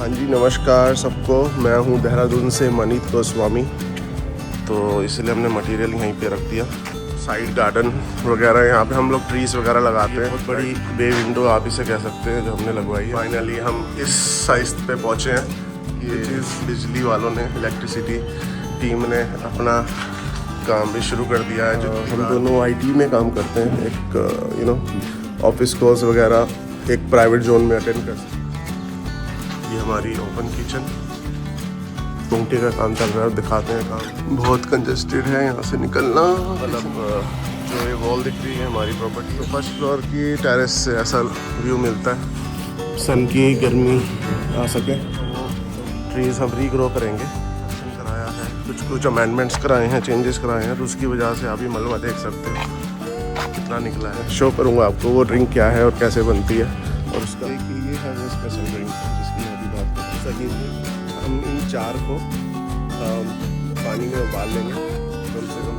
हाँ जी, नमस्कार सबको। मैं हूँ देहरादून से मनीत गोस्वामी। तो इसलिए हमने मटेरियल यहीं पे रख दिया। साइड गार्डन वगैरह, यहाँ पे हम लोग ट्रीज वगैरह लगाते हैं। बहुत बड़ी बे विंडो आप इसे कह सकते हैं जो हमने लगवाई है। फाइनली हम इस साइज पे पहुँचे हैं। ये चीज़ बिजली वालों ने, इलेक्ट्रिसिटी टीम ने अपना काम भी शुरू कर दिया है। जो हम दोनों IT में काम करते हैं, एक ऑफिस कोर्स वगैरह एक प्राइवेट जोन में अटेंड कर सकते हैं। ये हमारी ओपन किचन, टोंटे का काम चल रहा है, दिखाते हैं काम। बहुत कंजस्टेड है यहाँ से निकलना। मतलब जो ये वॉल दिख रही है हमारी प्रॉपर्टी, तो फर्स्ट फ्लोर की टेरेस से ऐसा व्यू मिलता है, सन की गर्मी आ सके। ट्रीज हम रीग्रो करेंगे, कराया है, कुछ अमेंडमेंट्स कराए हैं, चेंजेस कराए हैं, तो उसकी वजह से आप ये मलबा देख सकते हो कितना निकला है। शो करूँगा आपको वो ड्रिंक क्या है और कैसे बनती है, और उसका ये है वो स्पेशल ड्रिंक जिसकी मैं अभी बात कर सही। हम इन 4 को पानी में उबाल लेंगे कम से कम।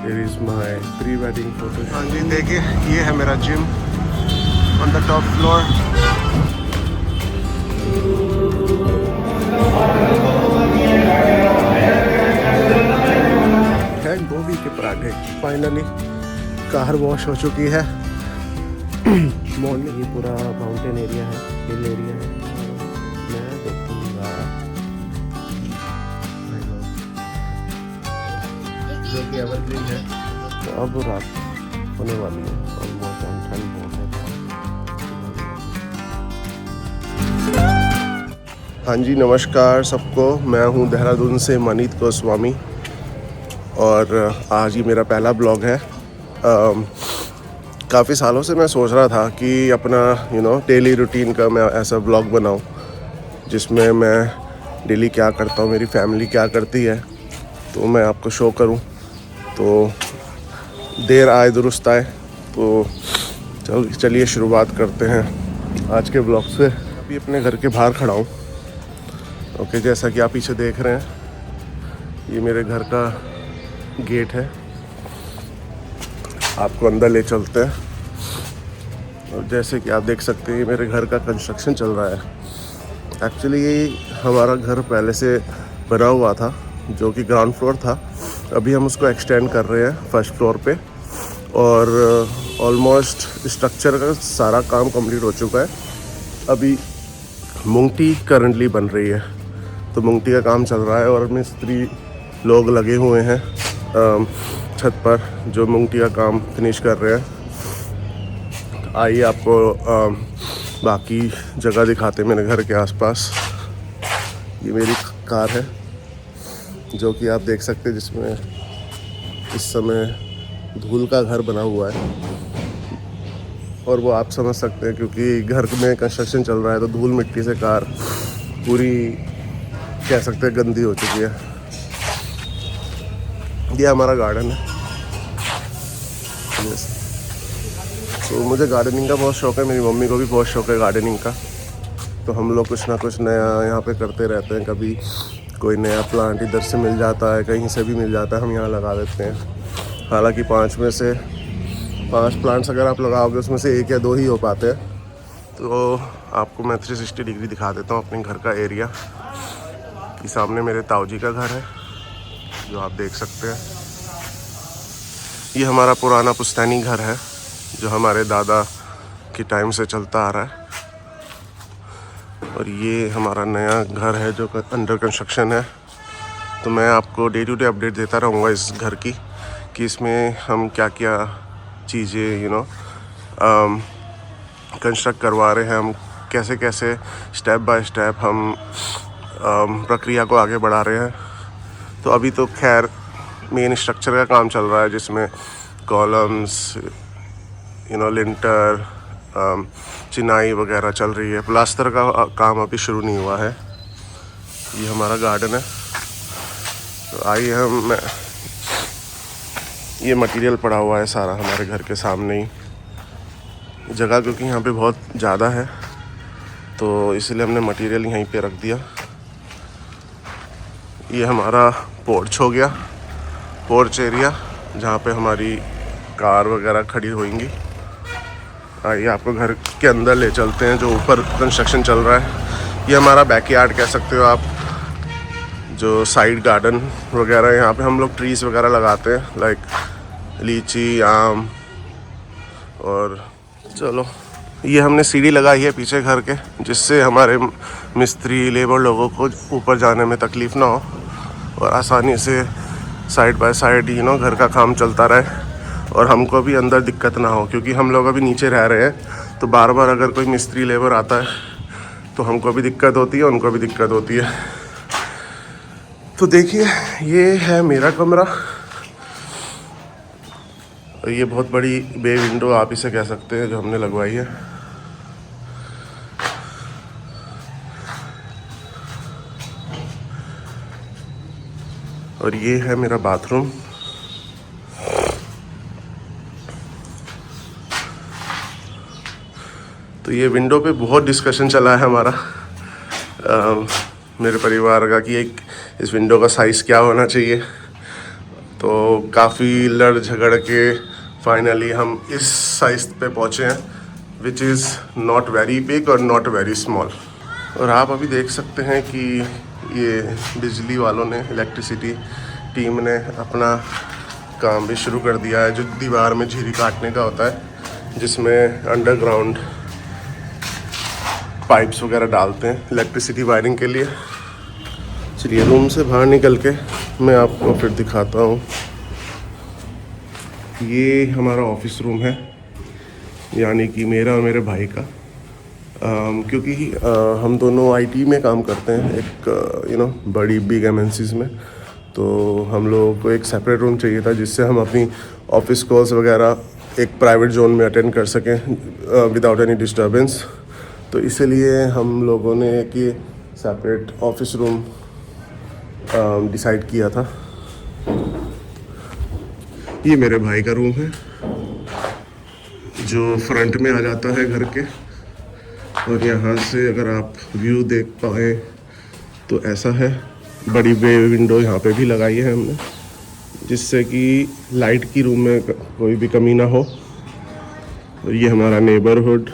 Here is my pre-wedding photo. हाँ जी, देखिए ये है मेरा gym on the top floor. है गोभी के पराठे। फाइनली कार वॉश हो चुकी है। मॉर्निंग, ये पूरा माउंटेन एरिया है, हिल एरिया है। मैं देखूँगा जो कि एवरग्रीन है। तो अब रात होने वाली है, ऑलमोस्ट ठंड बहुत है। हाँ जी, नमस्कार सबको। मैं हूँ देहरादून से मनीत गोस्वामी, और आज ये मेरा पहला ब्लॉग है। काफ़ी सालों से मैं सोच रहा था कि अपना डेली रूटीन का मैं ऐसा ब्लॉग बनाऊं जिसमें मैं डेली क्या करता हूं, मेरी फैमिली क्या करती है, तो मैं आपको शो करूं। तो देर आए दुरुस्त आए, तो चलिए शुरुआत करते हैं आज के ब्लॉग से। अभी अपने घर के बाहर खड़ा हूं। ओके, जैसा कि आप पीछे देख रहे हैं, ये मेरे घर का गेट है। आपको अंदर ले चलते हैं, और जैसे कि आप देख सकते हैं मेरे घर का कंस्ट्रक्शन चल रहा है। एक्चुअली ये हमारा घर पहले से बना हुआ था, जो कि ग्राउंड फ्लोर था। अभी हम उसको एक्सटेंड कर रहे हैं फर्स्ट फ्लोर पे, और ऑलमोस्ट स्ट्रक्चर का सारा काम कंप्लीट हो चुका है। अभी मुंगटी करंटली बन रही है, तो मुंगटी का काम चल रहा है, और मिस्त्री लोग लगे हुए हैं छत पर जो मुंगटी का काम फिनिश कर रहे हैं। आइए आपको बाकी जगह दिखाते हैं मेरे घर के आसपास। ये मेरी कार है जो कि आप देख सकते हैं, जिसमें इस समय धूल का घर बना हुआ है, और वो आप समझ सकते हैं क्योंकि घर में कंस्ट्रक्शन चल रहा है, तो धूल मिट्टी से कार पूरी कह सकते हैं गंदी हो चुकी है। ये हमारा गार्डन है। तो मुझे गार्डनिंग का बहुत शौक़ है, मेरी मम्मी को भी बहुत शौक़ है गार्डनिंग का। तो हम लोग कुछ ना कुछ नया यहाँ पे करते रहते हैं। कभी कोई नया प्लांट इधर से मिल जाता है, कहीं से भी मिल जाता है, हम यहाँ लगा देते हैं। हालांकि 5 में से 5 प्लांट्स अगर आप लगाओगे, उसमें से 1 या 2 ही हो पाते हैं। तो आपको मैं 360 डिग्री दिखा देता हूँ अपने घर का एरिया। कि सामने मेरे ताऊजी का घर है जो आप देख सकते हैं। ये हमारा पुराना पुश्तैनी घर है जो हमारे दादा के टाइम से चलता आ रहा है, और ये हमारा नया घर है जो अंडर कंस्ट्रक्शन है। तो मैं आपको डे टू डे अपडेट देता रहूँगा इस घर की, कि इसमें हम क्या क्या चीज़ें कंस्ट्रक्ट करवा रहे हैं, हम कैसे कैसे स्टेप बाय स्टेप हम प्रक्रिया को आगे बढ़ा रहे हैं। तो अभी तो खैर मेन स्ट्रक्चर का काम चल रहा है, जिसमें कॉलम्स, लिंटर, चिनाई वगैरह चल रही है। प्लास्टर का काम अभी शुरू नहीं हुआ है। ये हमारा गार्डन है। तो आइए ये मटेरियल पड़ा हुआ है सारा हमारे घर के सामने ही। जगह क्योंकि यहाँ पे बहुत ज़्यादा है, तो इसलिए हमने मटेरियल यहीं पे रख दिया। ये हमारा पोर्च हो गया, पोर्च एरिया, जहाँ पे हमारी कार वगैरह खड़ी होंगी। आइए आपको घर के अंदर ले चलते हैं, जो ऊपर कंस्ट्रक्शन चल रहा है। ये हमारा बैकयार्ड कह सकते हो आप, जो साइड गार्डन वगैरह। यहाँ पे हम लोग ट्रीज़ वगैरह लगाते हैं, लाइक लीची, आम। और चलो, ये हमने सीढ़ी लगाई है पीछे घर के, जिससे हमारे मिस्त्री लेबर लोगों को ऊपर जाने में तकलीफ़ ना हो और आसानी से साइड बाय साइड घर का काम चलता रहे और हमको भी अंदर दिक्कत ना हो, क्योंकि हम लोग अभी नीचे रह रहे हैं तो बार बार अगर कोई मिस्त्री लेबर आता है तो हमको भी दिक्कत होती है, उनको भी दिक्कत होती है। तो देखिए, ये है मेरा कमरा। ये बहुत बड़ी बे विंडो आप इसे कह सकते हैं जो हमने लगवाई है। और ये है मेरा बाथरूम। तो ये विंडो पे बहुत डिस्कशन चला है हमारा मेरे परिवार का कि इस विंडो का साइज़ क्या होना चाहिए। तो काफ़ी लड़ झगड़ के फाइनली हम इस साइज़ पे पहुँचे हैं, which is not very big और नॉट वेरी स्मॉल। और आप अभी देख सकते हैं कि ये बिजली वालों ने, इलेक्ट्रिसिटी टीम ने अपना काम भी शुरू कर दिया है, जो दीवार में झिरी काटने का होता है, जिसमें अंडरग्राउंड पाइप्स वगैरह डालते हैं इलेक्ट्रिसिटी वायरिंग के लिए। चलिए, रूम से बाहर निकल के मैं आपको फिर दिखाता हूँ। ये हमारा ऑफिस रूम है, यानी कि मेरा और मेरे भाई का। क्योंकि हम दोनों आईटी में काम करते हैं, एक बड़ी बिग एमएनसीज में। तो हम लोगों को एक सेपरेट रूम चाहिए था, जिससे हम अपनी ऑफिस कॉल्स वगैरह एक प्राइवेट जोन में अटेंड कर सकें विदाउट एनी डिस्टर्बेंस। तो इसीलिए हम लोगों ने एक ये सेपरेट ऑफिस रूम डिसाइड किया था। ये मेरे भाई का रूम है, जो फ्रंट में आ जाता है घर के। और यहाँ से अगर आप व्यू देख पाए तो ऐसा है। बड़ी बे विंडो यहाँ पे भी लगाई है हमने, जिससे कि लाइट की रूम में कोई भी कमी ना हो। और ये हमारा नेबरहुड।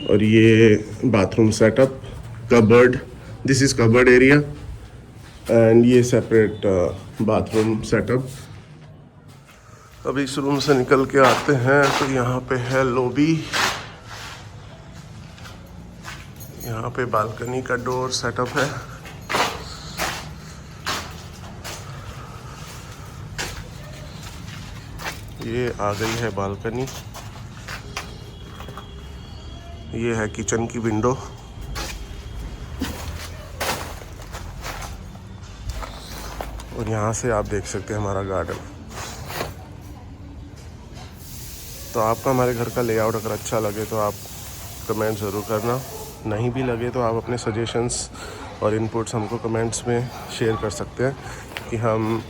और ये bathroom setup, cupboard, this is cupboard area and ये सेपरेट बाथरूम सेटअप। अब इस रूम से निकल के आते हैं तो यहाँ पे है लॉबी। यहाँ पे बालकनी का डोर सेटअप है। ये आ गई है बालकनी। ये है किचन की विंडो। और यहाँ से आप देख सकते हैं हमारा गार्डन। तो आपका हमारे घर का लेआउट अगर अच्छा लगे तो आप कमेंट ज़रूर करना, नहीं भी लगे तो आप अपने सजेशंस और इनपुट्स हमको कमेंट्स में शेयर कर सकते हैं कि हम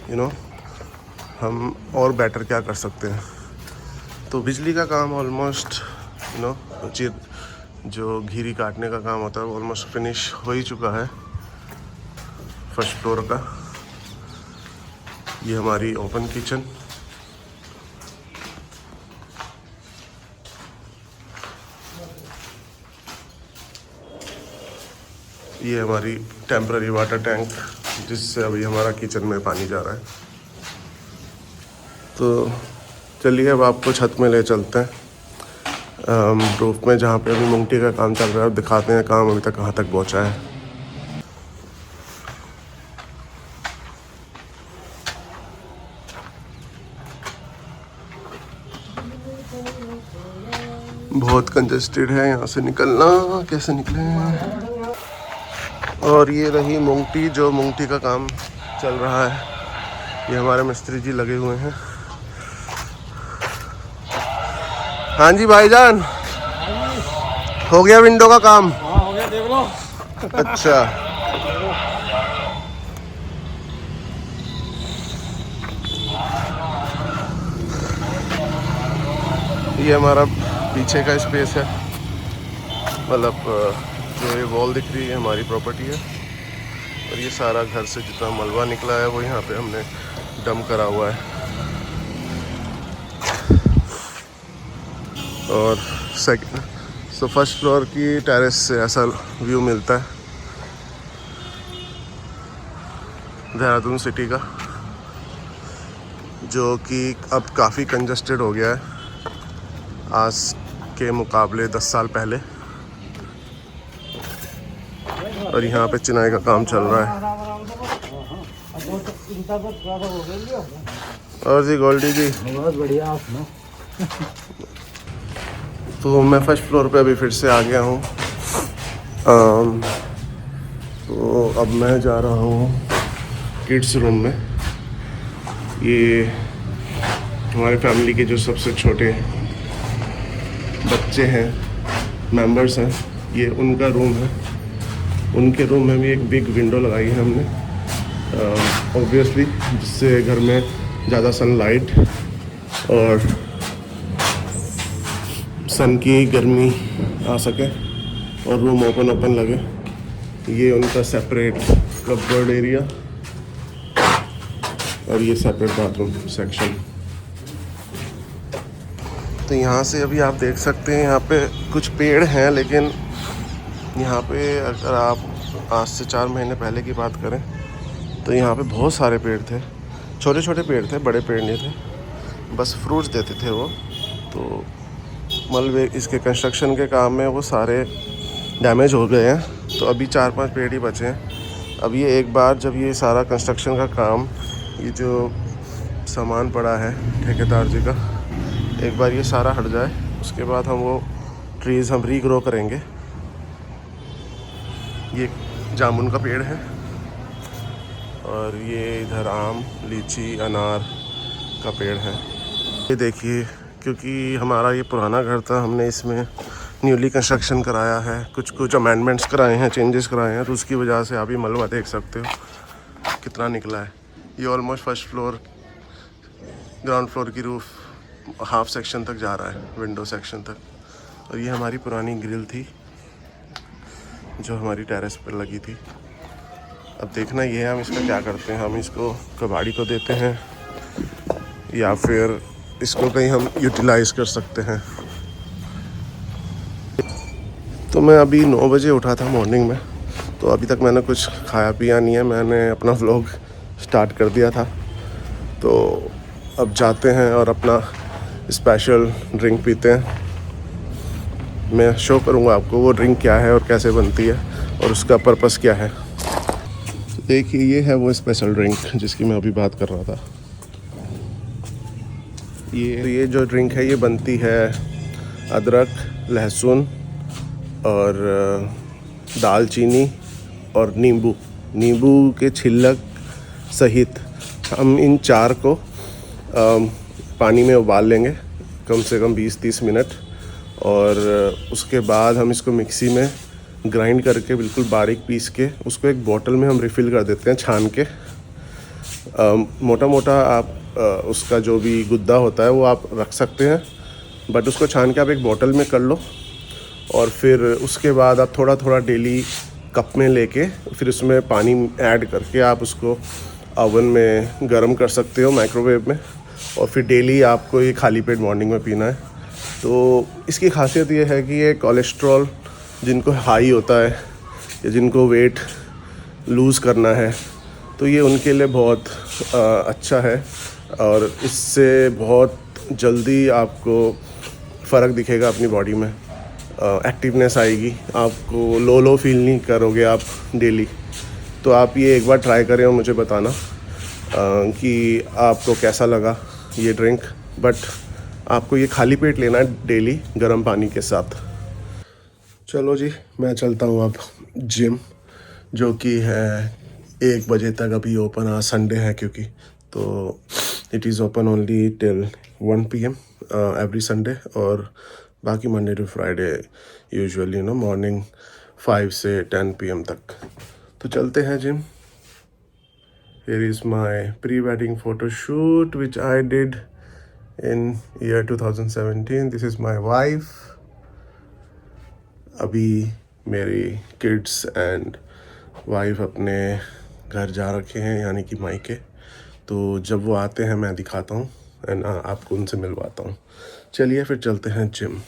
हम और बेटर क्या कर सकते हैं। तो बिजली का काम ऑलमोस्ट जो घिरी काटने का काम होता है वो ऑलमोस्ट फिनिश हो ही चुका है फर्स्ट फ्लोर का। ये हमारी ओपन किचन। ये हमारी टेम्पररी वाटर टैंक, जिससे अभी हमारा किचन में पानी जा रहा है। तो चलिए अब आपको छत में ले चलते हैं, रूफ में, जहाँ पे अभी मुंगटी का काम चल रहा है। दिखाते हैं काम अभी तक कहाँ तक पहुँचा है। बहुत कंजेस्टेड है, यहाँ से निकलना कैसे निकले। और ये रही मुंगटी, जो मुंगटी का काम चल रहा है। ये हमारे मिस्त्री जी लगे हुए हैं। हाँ जी भाईजान, हो गया विंडो का काम? हाँ हो गया, देख लो। अच्छा, ये हमारा पीछे का स्पेस है, मतलब जो ये वॉल दिख रही है हमारी प्रॉपर्टी है। और ये सारा घर से जितना मलबा निकला है वो यहाँ पे हमने डंप करा हुआ है। और सो फर्स्ट फ्लोर की टेरेस से ऐसा व्यू मिलता है देहरादून सिटी का, जो कि अब काफ़ी कंजस्टेड हो गया है आज के मुकाबले 10 साल पहले। और यहाँ पे चिनाई का काम चल रहा है। और जी गोल्डी जी बहुत बढ़िया आपने। तो मैं फर्स्ट फ्लोर पे अभी फिर से आ गया हूँ। तो अब मैं जा रहा हूँ किड्स रूम में। ये हमारे फैमिली के जो सबसे छोटे बच्चे हैं, मेंबर्स हैं, ये उनका रूम है। उनके रूम में भी एक बिग विंडो लगाई है हमने, ऑब्वियसली, जिससे घर में ज़्यादा सनलाइट और सन की गर्मी आ सके और रूम ओपन लगे। ये उनका सेपरेट कपबोर्ड एरिया और ये सेपरेट बाथरूम सेक्शन। तो यहाँ से अभी आप देख सकते हैं, यहाँ पे कुछ पेड़ हैं, लेकिन यहाँ पे अगर आप आज से 4 महीने पहले की बात करें तो यहाँ पे बहुत सारे पेड़ थे। छोटे छोटे पेड़ थे, बड़े पेड़ नहीं थे, बस फ्रूट्स देते थे वो। तो मतलब इसके कंस्ट्रक्शन के काम में वो सारे डैमेज हो गए हैं, तो अभी 4-5 पेड़ ही बचे हैं। अब ये एक बार जब ये सारा कंस्ट्रक्शन का काम, ये जो सामान पड़ा है ठेकेदार जी का, एक बार ये सारा हट जाए, उसके बाद हम वो ट्रीज़ हम रीग्रो करेंगे। ये जामुन का पेड़ है और ये इधर आम, लीची, अनार का पेड़ है। ये देखिए, क्योंकि हमारा ये पुराना घर था, हमने इसमें न्यूली कंस्ट्रक्शन कराया है, कुछ अमेंडमेंट्स कराए हैं, चेंजेस कराए हैं, तो उसकी वजह से आप ये मलबा देख सकते हो कितना निकला है। ये almost first floor, ground floor की रूफ हाफ सेक्शन तक जा रहा है, विंडो सेक्शन तक। और ये हमारी पुरानी ग्रिल थी जो हमारी टेरेस पर लगी थी। अब देखना ये है हम इसका क्या करते हैं। हम इसको कबाड़ी को देते हैं या फिर इसको कहीं हम यूटिलाइज़ कर सकते हैं। तो मैं अभी 9 बजे उठा था मॉर्निंग में, तो अभी तक मैंने कुछ खाया पिया नहीं है। मैंने अपना व्लॉग स्टार्ट कर दिया था, तो अब जाते हैं और अपना स्पेशल ड्रिंक पीते हैं। मैं शो करूँगा आपको वो ड्रिंक क्या है और कैसे बनती है और उसका पर्पस क्या है। तो देखिए, ये है वो स्पेशल ड्रिंक जिसकी मैं अभी बात कर रहा था। ये जो ड्रिंक है, ये बनती है अदरक, लहसुन और दालचीनी और नींबू के छिलक सहित हम इन 4 को पानी में उबाल लेंगे कम से कम 20-30 मिनट, और उसके बाद हम इसको मिक्सी में ग्राइंड करके बिल्कुल बारीक पीस के उसको एक बोतल में हम रिफ़िल कर देते हैं छान के। मोटा मोटा आप उसका जो भी गुद्दा होता है वो आप रख सकते हैं, बट उसको छान के आप एक बोतल में कर लो, और फिर उसके बाद आप थोड़ा थोड़ा डेली कप में लेके फिर उसमें पानी ऐड करके आप उसको ओवन में गर्म कर सकते हो, माइक्रोवेव में, और फिर डेली आपको ये खाली पेट मॉर्निंग में पीना है। तो इसकी खासियत ये है कि ये कोलेस्ट्रॉल जिनको हाई होता है या जिनको वेट लूज़ करना है, तो ये उनके लिए बहुत अच्छा है, और इससे बहुत जल्दी आपको फ़र्क दिखेगा अपनी बॉडी में, एक्टिवनेस आएगी, आपको लो फील नहीं करोगे आप डेली। तो आप ये एक बार ट्राई करें और मुझे बताना कि आपको कैसा लगा ये ड्रिंक। बट आपको ये खाली पेट लेना है डेली गर्म पानी के साथ। चलो जी, मैं चलता हूँ अब जिम, जो कि है 1 बजे तक अभी ओपन। आज संडे है क्योंकि, तो it is open only till 1 PM every Sunday, और बाकी Monday to Friday usually morning 5 से 10 PM तक। तो चलते हैं gym. Here is my pre-wedding photo shoot which I did in year 2017. This is my wife. अभी मेरी किड्स एंड वाइफ अपने घर जा रखे हैं, यानी कि मायके। तो जब वो आते हैं मैं दिखाता हूँ एंड आपको उनसे मिलवाता हूँ। चलिए फिर चलते हैं जिम।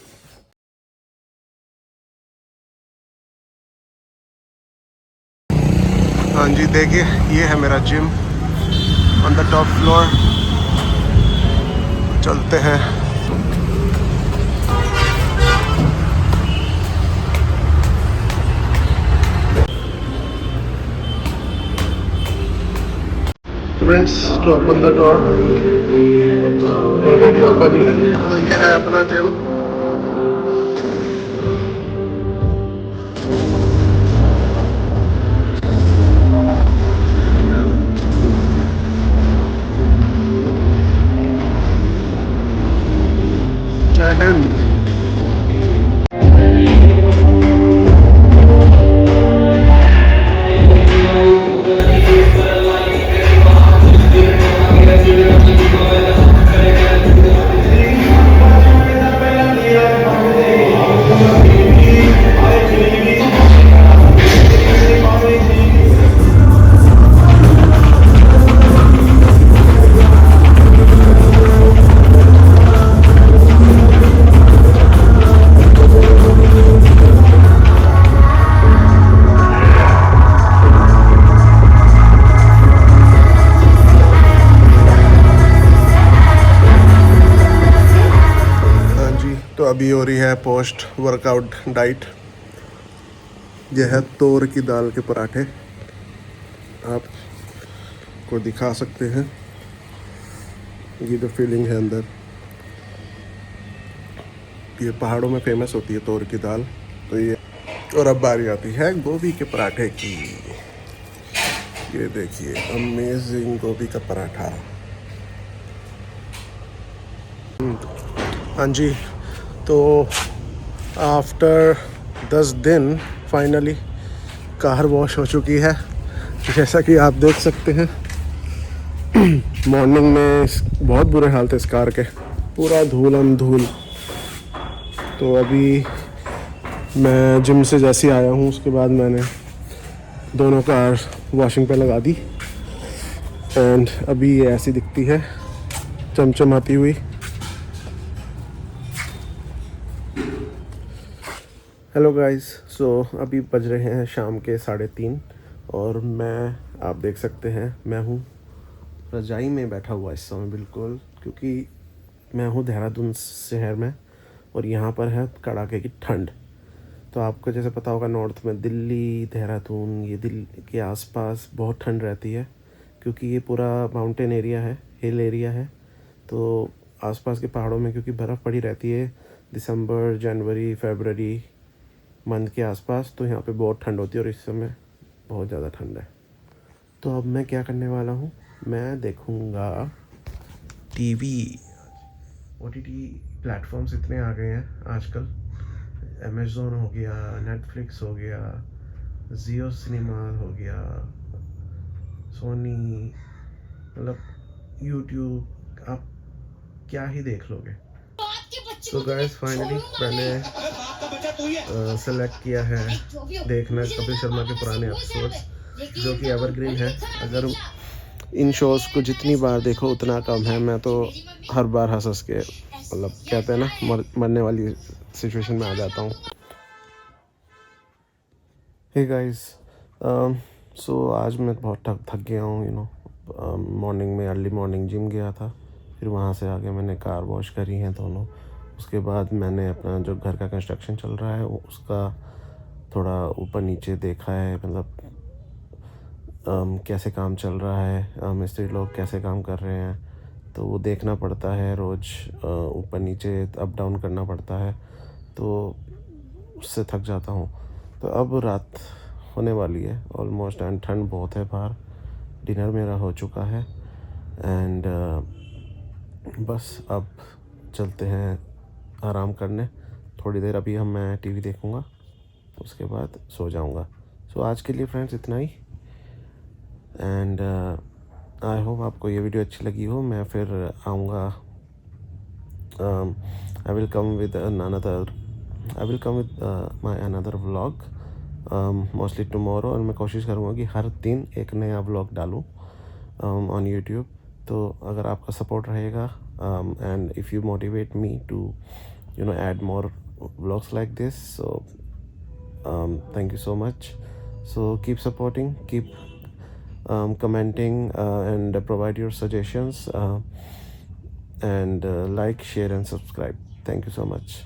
हाँ जी देखिए, ये है मेरा gym on the top floor. चलते हैं। Friends, to open the door, ये है अपना जिम। जय हिंद। तो अभी हो रही है पोस्ट वर्कआउट डाइट। यह है तोर की दाल के पराठे, आप को दिखा सकते हैं। ये जो फीलिंग है अंदर, ये पहाड़ों में फेमस होती है तोर की दाल। तो ये, और अब बारी आती है गोभी के पराठे की। ये देखिए, अमेजिंग गोभी का पराठा। हाँ जी, तो आफ्टर 10 दिन फाइनली कार वॉश हो चुकी है, जैसा कि आप देख सकते हैं। मॉर्निंग में बहुत बुरे हाल थे इस कार के, पूरा धूल धूल। तो अभी मैं जिम से जैसे ही आया हूँ, उसके बाद मैंने दोनों कार वॉशिंग पे लगा दी। एंड अभी ये ऐसी दिखती है, चमचमाती हुई। हेलो गाइस, सो अभी बज रहे हैं शाम के 3:30 और आप देख सकते हैं मैं हूँ रजाई में बैठा हुआ इस समय बिल्कुल, क्योंकि मैं हूँ देहरादून शहर में और यहाँ पर है कड़ाके की ठंड। तो आपको जैसे पता होगा, नॉर्थ में दिल्ली, देहरादून, ये दिल्ली के आसपास बहुत ठंड रहती है, क्योंकि ये पूरा माउंटेन एरिया है, हिल एरिया है। तो आसपास के पहाड़ों में क्योंकि बर्फ़ पड़ी रहती है दिसंबर, जनवरी, फरवरी मंथ के आसपास, तो यहाँ पे बहुत ठंड होती है और इस समय बहुत ज़्यादा ठंड है। तो अब मैं क्या करने वाला हूँ, मैं देखूँगा टीवी। OTT प्लेटफॉर्म्स इतने आ गए हैं आजकल, अमेज़ॉन हो गया, नेटफ्लिक्स हो गया, जियो सिनेमा हो गया, सोनी, मतलब यूट्यूब, आप क्या ही देख लोगे। तो गाइस फाइनली मैंने सेलेक्ट किया है देखना कपिल शर्मा के पुराने एपिसोड्स, जो कि एवरग्रीन है। अगर इन शोज़ को जितनी बार देखो उतना कम है। मैं तो हर बार हंस के, मतलब कहते हैं ना, मरने वाली सिचुएशन में आ जाता हूँ। हे गाइस, सो आज मैं बहुत थक गया हूँ, मॉर्निंग में अर्ली मॉर्निंग जिम गया था, फिर वहाँ से आके मैंने कार वॉश करी है दोनों। उसके बाद मैंने अपना जो घर का कंस्ट्रक्शन चल रहा है उसका थोड़ा ऊपर नीचे देखा है, मतलब कैसे काम चल रहा है, मिस्त्री लोग कैसे काम कर रहे हैं। तो वो देखना पड़ता है रोज़, ऊपर नीचे अप डाउन करना पड़ता है, तो उससे थक जाता हूँ। तो अब रात होने वाली है ऑलमोस्ट, एंड ठंड बहुत है बाहर। डिनर मेरा हो चुका है एंड बस अब चलते हैं आराम करने। थोड़ी देर अभी मैं टीवी देखूँगा, उसके बाद सो जाऊँगा। सो आज के लिए फ्रेंड्स इतना ही, एंड आई होप आपको ये वीडियो अच्छी लगी हो। मैं फिर आऊँगा, I will come with my another vlog mostly tomorrow, और मैं कोशिश करूँगा कि हर दिन एक नया व्लॉग डालूँ ऑन यूट्यूब। तो अगर आपका सपोर्ट रहेगा and if you motivate me to add more vlogs like this, so thank you so much. So keep supporting, keep commenting and provide your suggestions, and like, share and subscribe. Thank you so much.